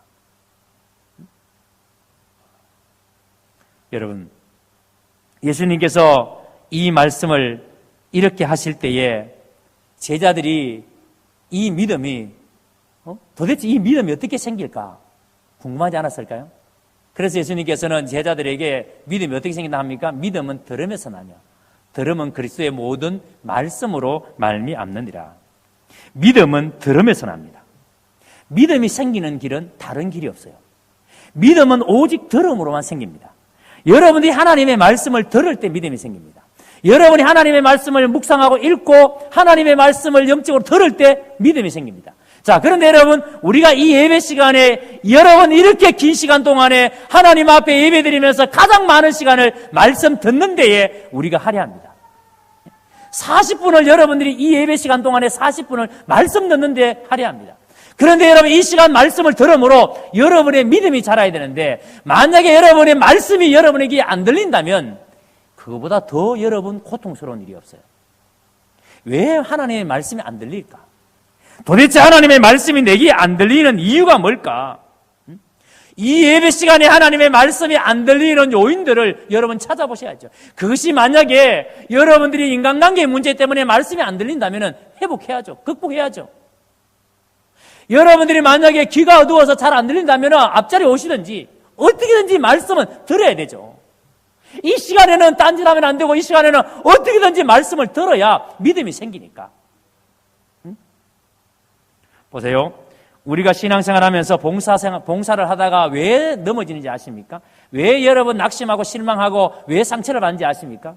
Speaker 2: 여러분, 예수님께서 이 말씀을 이렇게 하실 때에 제자들이 이 믿음이 도대체 이 믿음이 어떻게 생길까 궁금하지 않았을까요? 그래서 예수님께서는 제자들에게 믿음이 어떻게 생긴다 합니까? 믿음은 들음에서 나며 들음은 그리스도의 모든 말씀으로 말미암느니라. 믿음은 들음에서 납니다. 믿음이 생기는 길은 다른 길이 없어요. 믿음은 오직 들음으로만 생깁니다. 여러분이 하나님의 말씀을 들을 때 믿음이 생깁니다. 여러분이 하나님의 말씀을 묵상하고 읽고 하나님의 말씀을 영적으로 들을 때 믿음이 생깁니다. 자, 그런데 여러분, 우리가 이 예배 시간에 여러분 이렇게 긴 시간 동안에 하나님 앞에 예배 드리면서 가장 많은 시간을 말씀 듣는 데에 우리가 할애합니다. 40분을 여러분들이 이 예배 시간 동안에 40분을 말씀 듣는 데에 할애합니다. 그런데 여러분, 이 시간 말씀을 들음으로 여러분의 믿음이 자라야 되는데 만약에 여러분의 말씀이 여러분에게 안 들린다면 그거보다 더 여러분 고통스러운 일이 없어요. 왜 하나님의 말씀이 안 들릴까? 도대체 하나님의 말씀이 내게 안 들리는 이유가 뭘까? 이 예배 시간에 하나님의 말씀이 안 들리는 요인들을 여러분 찾아보셔야죠. 그것이 만약에 여러분들이 인간관계 문제 때문에 말씀이 안 들린다면 회복해야죠. 극복해야죠. 여러분들이 만약에 귀가 어두워서 잘 안 들린다면 앞자리에 오시든지 어떻게든지 말씀은 들어야 되죠. 이 시간에는 딴짓하면 안 되고 이 시간에는 어떻게든지 말씀을 들어야 믿음이 생기니까. 보세요. 우리가 신앙생활하면서 봉사를 하다가 왜 넘어지는지 아십니까? 왜 여러분 낙심하고 실망하고 왜 상처를 받는지 아십니까?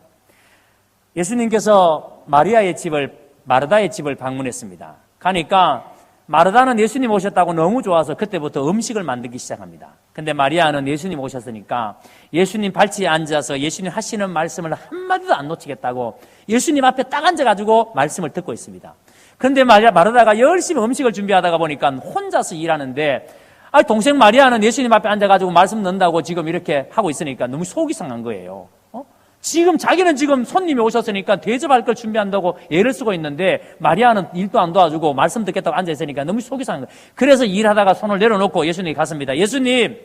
Speaker 2: 예수님께서 마르다의 집을 방문했습니다. 가니까 마르다는 예수님 오셨다고 너무 좋아서 그때부터 음식을 만들기 시작합니다. 근데 마리아는 예수님 오셨으니까 예수님 발치에 앉아서 예수님 하시는 말씀을 한마디도 안 놓치겠다고 예수님 앞에 딱 앉아가지고 말씀을 듣고 있습니다. 그런데 마르다가 열심히 음식을 준비하다가 보니까 혼자서 일하는데 동생 마리아는 예수님 앞에 앉아가지고 말씀 듣는다고 지금 이렇게 하고 있으니까 너무 속이 상한 거예요. 지금 자기는 지금 손님이 오셨으니까 대접할 걸 준비한다고 애를 쓰고 있는데 마리아는 일도 안 도와주고 말씀 듣겠다고 앉아있으니까 너무 속이 상한 거예요. 그래서 일하다가 손을 내려놓고 예수님이 갔습니다. 예수님,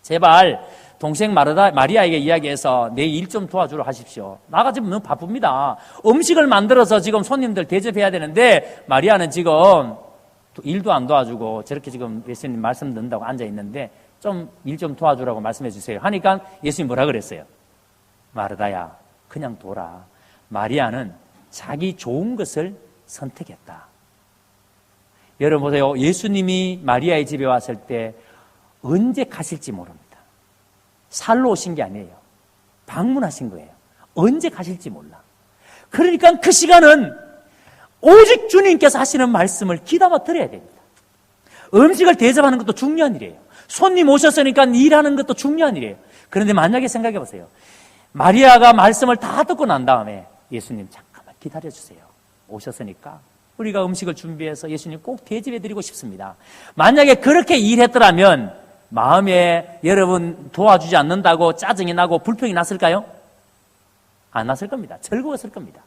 Speaker 2: 제발 동생 마리아에게 이야기해서 내 일 좀 도와주러 하십시오. 나가 지금 너무 바쁩니다. 음식을 만들어서 지금 손님들 대접해야 되는데 마리아는 지금 일도 안 도와주고 저렇게 지금 예수님 말씀 듣는다고 앉아있는데 좀 일 좀 도와주라고 말씀해 주세요. 하니까 예수님 뭐라 그랬어요? 마르다야, 그냥 둬라. 마리아는 자기 좋은 것을 선택했다. 여러분 보세요. 예수님이 마리아의 집에 왔을 때 언제 가실지 모릅니다. 살러 오신 게 아니에요. 방문하신 거예요. 언제 가실지 몰라. 그러니까 그 시간은 오직 주님께서 하시는 말씀을 귀담아 들어야 됩니다. 음식을 대접하는 것도 중요한 일이에요. 손님 오셨으니까 일하는 것도 중요한 일이에요. 그런데 만약에 생각해 보세요. 마리아가 말씀을 다 듣고 난 다음에 예수님 잠깐만 기다려주세요. 오셨으니까 우리가 음식을 준비해서 예수님 꼭 대접해 드리고 싶습니다. 만약에 그렇게 일했더라면 마음에 여러분 도와주지 않는다고 짜증이 나고 불평이 났을까요? 안 났을 겁니다. 즐거웠을 겁니다.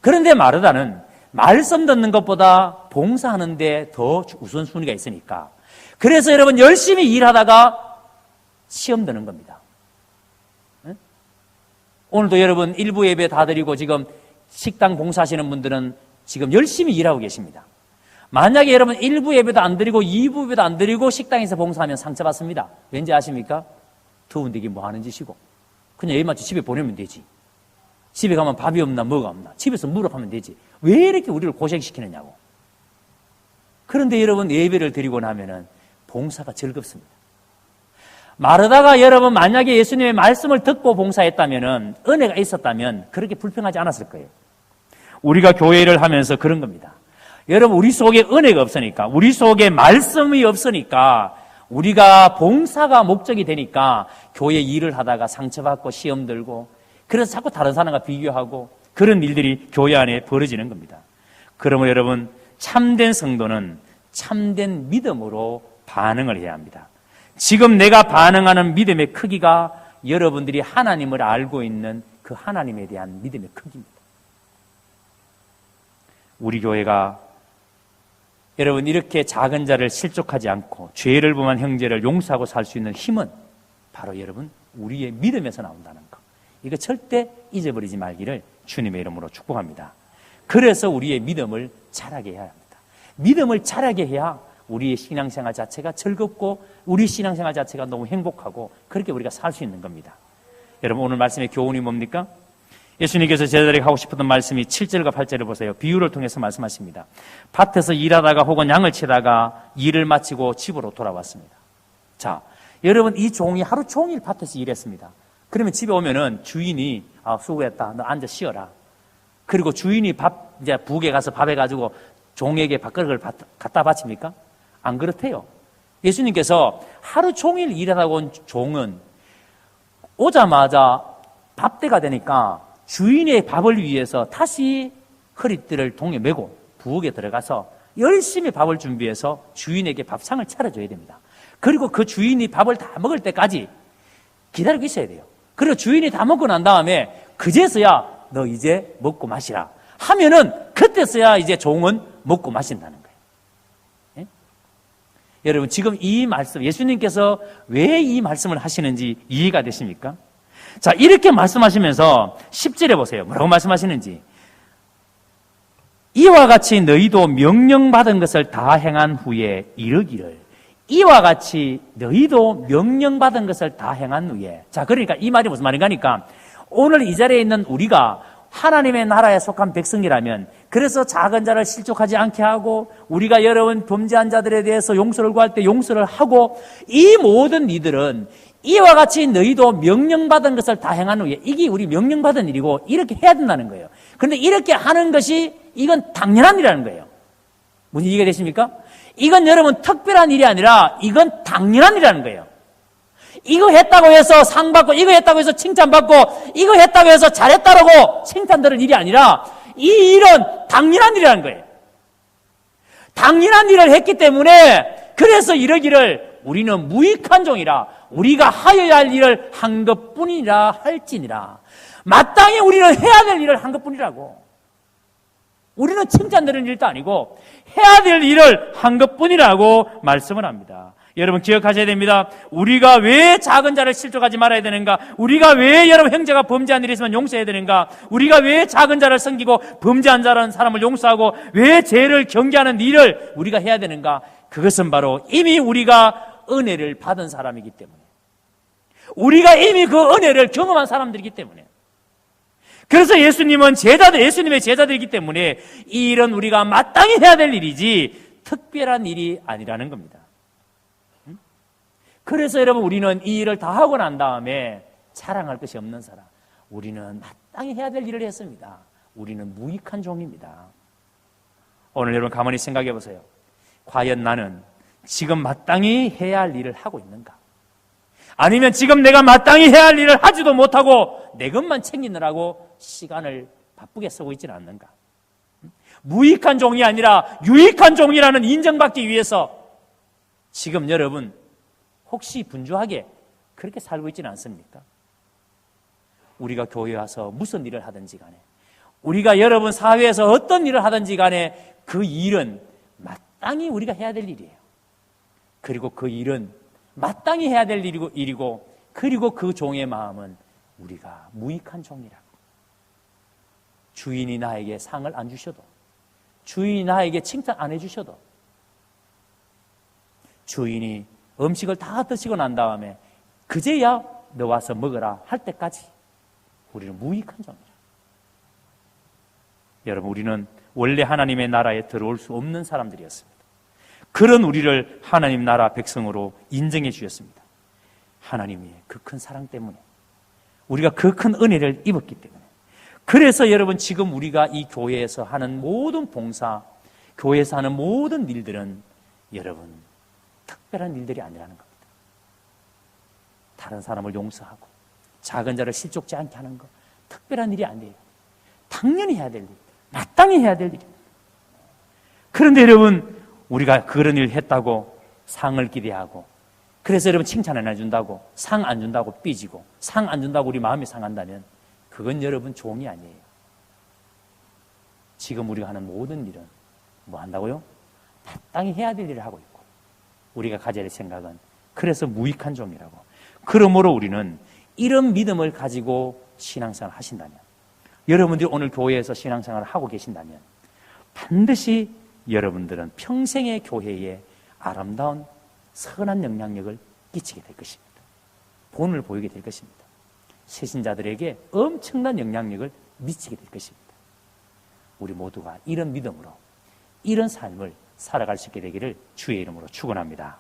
Speaker 2: 그런데 마르다는 말씀 듣는 것보다 봉사하는 데 더 우선순위가 있으니까 그래서 여러분 열심히 일하다가 시험 드는 겁니다. 오늘도 여러분 일부 예배 다 드리고 지금 식당 봉사하시는 분들은 지금 열심히 일하고 계십니다. 만약에 여러분 1부 예배도 안 드리고 2부 예배도 안 드리고 식당에서 봉사하면 상처받습니다. 왠지 아십니까? 더운데 이게 뭐 하는 짓이고. 그냥 예맞춰 집에 보내면 되지. 집에 가면 밥이 없나 뭐가 없나. 집에서 물어보면 되지. 왜 이렇게 우리를 고생시키느냐고. 그런데 여러분 예배를 드리고 나면은 봉사가 즐겁습니다. 마르다가 여러분 만약에 예수님의 말씀을 듣고 봉사했다면은 은혜가 있었다면 그렇게 불평하지 않았을 거예요. 우리가 교회를 하면서 그런 겁니다. 여러분 우리 속에 은혜가 없으니까 우리 속에 말씀이 없으니까 우리가 봉사가 목적이 되니까 교회 일을 하다가 상처받고 시험 들고 그래서 자꾸 다른 사람과 비교하고 그런 일들이 교회 안에 벌어지는 겁니다. 그러면 여러분 참된 성도는 참된 믿음으로 반응을 해야 합니다. 지금 내가 반응하는 믿음의 크기가 여러분들이 하나님을 알고 있는 그 하나님에 대한 믿음의 크기입니다. 우리 교회가 여러분 이렇게 작은 자를 실족하지 않고 죄를 범한 형제를 용서하고 살 수 있는 힘은 바로 여러분 우리의 믿음에서 나온다는 것. 이거 절대 잊어버리지 말기를 주님의 이름으로 축복합니다. 그래서 우리의 믿음을 자라게 해야 합니다. 믿음을 자라게 해야 우리의 신앙생활 자체가 즐겁고 우리 신앙생활 자체가 너무 행복하고 그렇게 우리가 살 수 있는 겁니다. 여러분 오늘 말씀의 교훈이 뭡니까? 예수님께서 제자들에게 하고 싶었던 말씀이 7절과 8절을 보세요. 비유를 통해서 말씀하십니다. 밭에서 일하다가 혹은 양을 치다가 일을 마치고 집으로 돌아왔습니다. 자, 여러분 이 종이 하루 종일 밭에서 일했습니다. 그러면 집에 오면은 주인이 수고했다. 너 앉아 쉬어라. 그리고 주인이 이제 부엌에 가서 밥 해가지고 종에게 밥그릇을 갖다 바칩니까? 안 그렇대요. 예수님께서 하루 종일 일하다 온 종은 오자마자 밥때가 되니까 주인의 밥을 위해서 다시 허리띠를 동에 메고 부엌에 들어가서 열심히 밥을 준비해서 주인에게 밥상을 차려줘야 됩니다. 그리고 그 주인이 밥을 다 먹을 때까지 기다리고 있어야 돼요. 그리고 주인이 다 먹고 난 다음에 그제서야 너 이제 먹고 마시라 하면은 그때서야 이제 종은 먹고 마신다는 거예요. 예? 여러분 지금 이 말씀 예수님께서 왜 이 말씀을 하시는지 이해가 되십니까? 자, 이렇게 말씀하시면서 10절에 보세요. 뭐라고 말씀하시는지. 이와 같이 너희도 명령받은 것을 다 행한 후에 이르기를. 이와 같이 너희도 명령받은 것을 다 행한 후에. 자, 그러니까 이 말이 무슨 말인가 하니까 오늘 이 자리에 있는 우리가 하나님의 나라에 속한 백성이라면 그래서 작은 자를 실족하지 않게 하고 우리가 여러분 범죄한 자들에 대해서 용서를 구할 때 용서를 하고 이 모든 이들은 이와 같이 너희도 명령받은 것을 다 행한 후에 이게 우리 명령받은 일이고 이렇게 해야 된다는 거예요. 그런데 이렇게 하는 것이 이건 당연한 일이라는 거예요. 무슨 이해가 되십니까? 이건 여러분 특별한 일이 아니라 이건 당연한 일이라는 거예요. 이거 했다고 해서 상 받고 이거 했다고 해서 칭찬 받고 이거 했다고 해서 잘했다라고 칭찬 들을 일이 아니라 이 일은 당연한 일이라는 거예요. 당연한 일을 했기 때문에 그래서 이러기를 우리는 무익한 종이라 우리가 하여야 할 일을 한 것뿐이라 할지니라. 마땅히 우리는 해야 될 일을 한 것뿐이라고. 우리는 칭찬 들은 일도 아니고 해야 될 일을 한 것뿐이라고 말씀을 합니다. 여러분 기억하셔야 됩니다. 우리가 왜 작은 자를 실족하지 말아야 되는가? 우리가 왜 여러분 형제가 범죄한 일이 있으면 용서해야 되는가? 우리가 왜 작은 자를 섬기고 범죄한 자라는 사람을 용서하고 왜 죄를 경계하는 일을 우리가 해야 되는가? 그것은 바로 이미 우리가 은혜를 받은 사람이기 때문에 우리가 이미 그 은혜를 경험한 사람들이기 때문에 그래서 예수님의 제자들이기 때문에 이 일은 우리가 마땅히 해야 될 일이지 특별한 일이 아니라는 겁니다. 그래서 여러분 우리는 이 일을 다 하고 난 다음에 자랑할 것이 없는 사람 우리는 마땅히 해야 될 일을 했습니다. 우리는 무익한 종입니다. 오늘 여러분 가만히 생각해 보세요. 과연 나는 지금 마땅히 해야 할 일을 하고 있는가? 아니면 지금 내가 마땅히 해야 할 일을 하지도 못하고 내 것만 챙기느라고 시간을 바쁘게 쓰고 있지는 않는가? 무익한 종이 아니라 유익한 종이라는 인정받기 위해서 지금 여러분 혹시 분주하게 그렇게 살고 있지는 않습니까? 우리가 교회에 와서 무슨 일을 하든지 간에 우리가 여러분 사회에서 어떤 일을 하든지 간에 그 일은 마땅히 우리가 해야 될 일이에요. 그리고 그 일은 마땅히 해야 될 일이고 그리고 그 종의 마음은 우리가 무익한 종이라고. 주인이 나에게 상을 안 주셔도, 주인이 나에게 칭찬 안 해주셔도, 주인이 음식을 다 드시고 난 다음에 그제야 너 와서 먹으라 할 때까지 우리는 무익한 종이라. 여러분, 우리는 원래 하나님의 나라에 들어올 수 없는 사람들이었습니다. 그런 우리를 하나님 나라 백성으로 인정해 주셨습니다. 하나님의 그 큰 사랑 때문에, 우리가 그 큰 은혜를 입었기 때문에. 그래서 여러분, 지금 우리가 이 교회에서 하는 모든 봉사, 교회에서 하는 모든 일들은 여러분 특별한 일들이 아니라는 겁니다. 다른 사람을 용서하고 작은 자를 실족지 않게 하는 거 특별한 일이 아니에요. 당연히 해야 될 일, 마땅히 해야 될 일입니다. 그런데 여러분, 우리가 그런 일을 했다고 상을 기대하고, 그래서 여러분 칭찬 안 해준다고, 상 안 준다고 삐지고, 상 안 준다고 우리 마음이 상한다면 그건 여러분 종이 아니에요. 지금 우리가 하는 모든 일은 뭐 한다고요? 마땅히 해야 될 일을 하고 있고, 우리가 가져야 될 생각은 그래서 무익한 종이라고. 그러므로 우리는 이런 믿음을 가지고 신앙생활을 하신다면, 여러분들이 오늘 교회에서 신앙생활을 하고 계신다면 반드시 여러분들은 평생의 교회에 아름다운 선한 영향력을 끼치게 될 것입니다. 본을 보이게 될 것입니다. 새신자들에게 엄청난 영향력을 미치게 될 것입니다. 우리 모두가 이런 믿음으로 이런 삶을 살아갈 수 있게 되기를 주의 이름으로 축원합니다.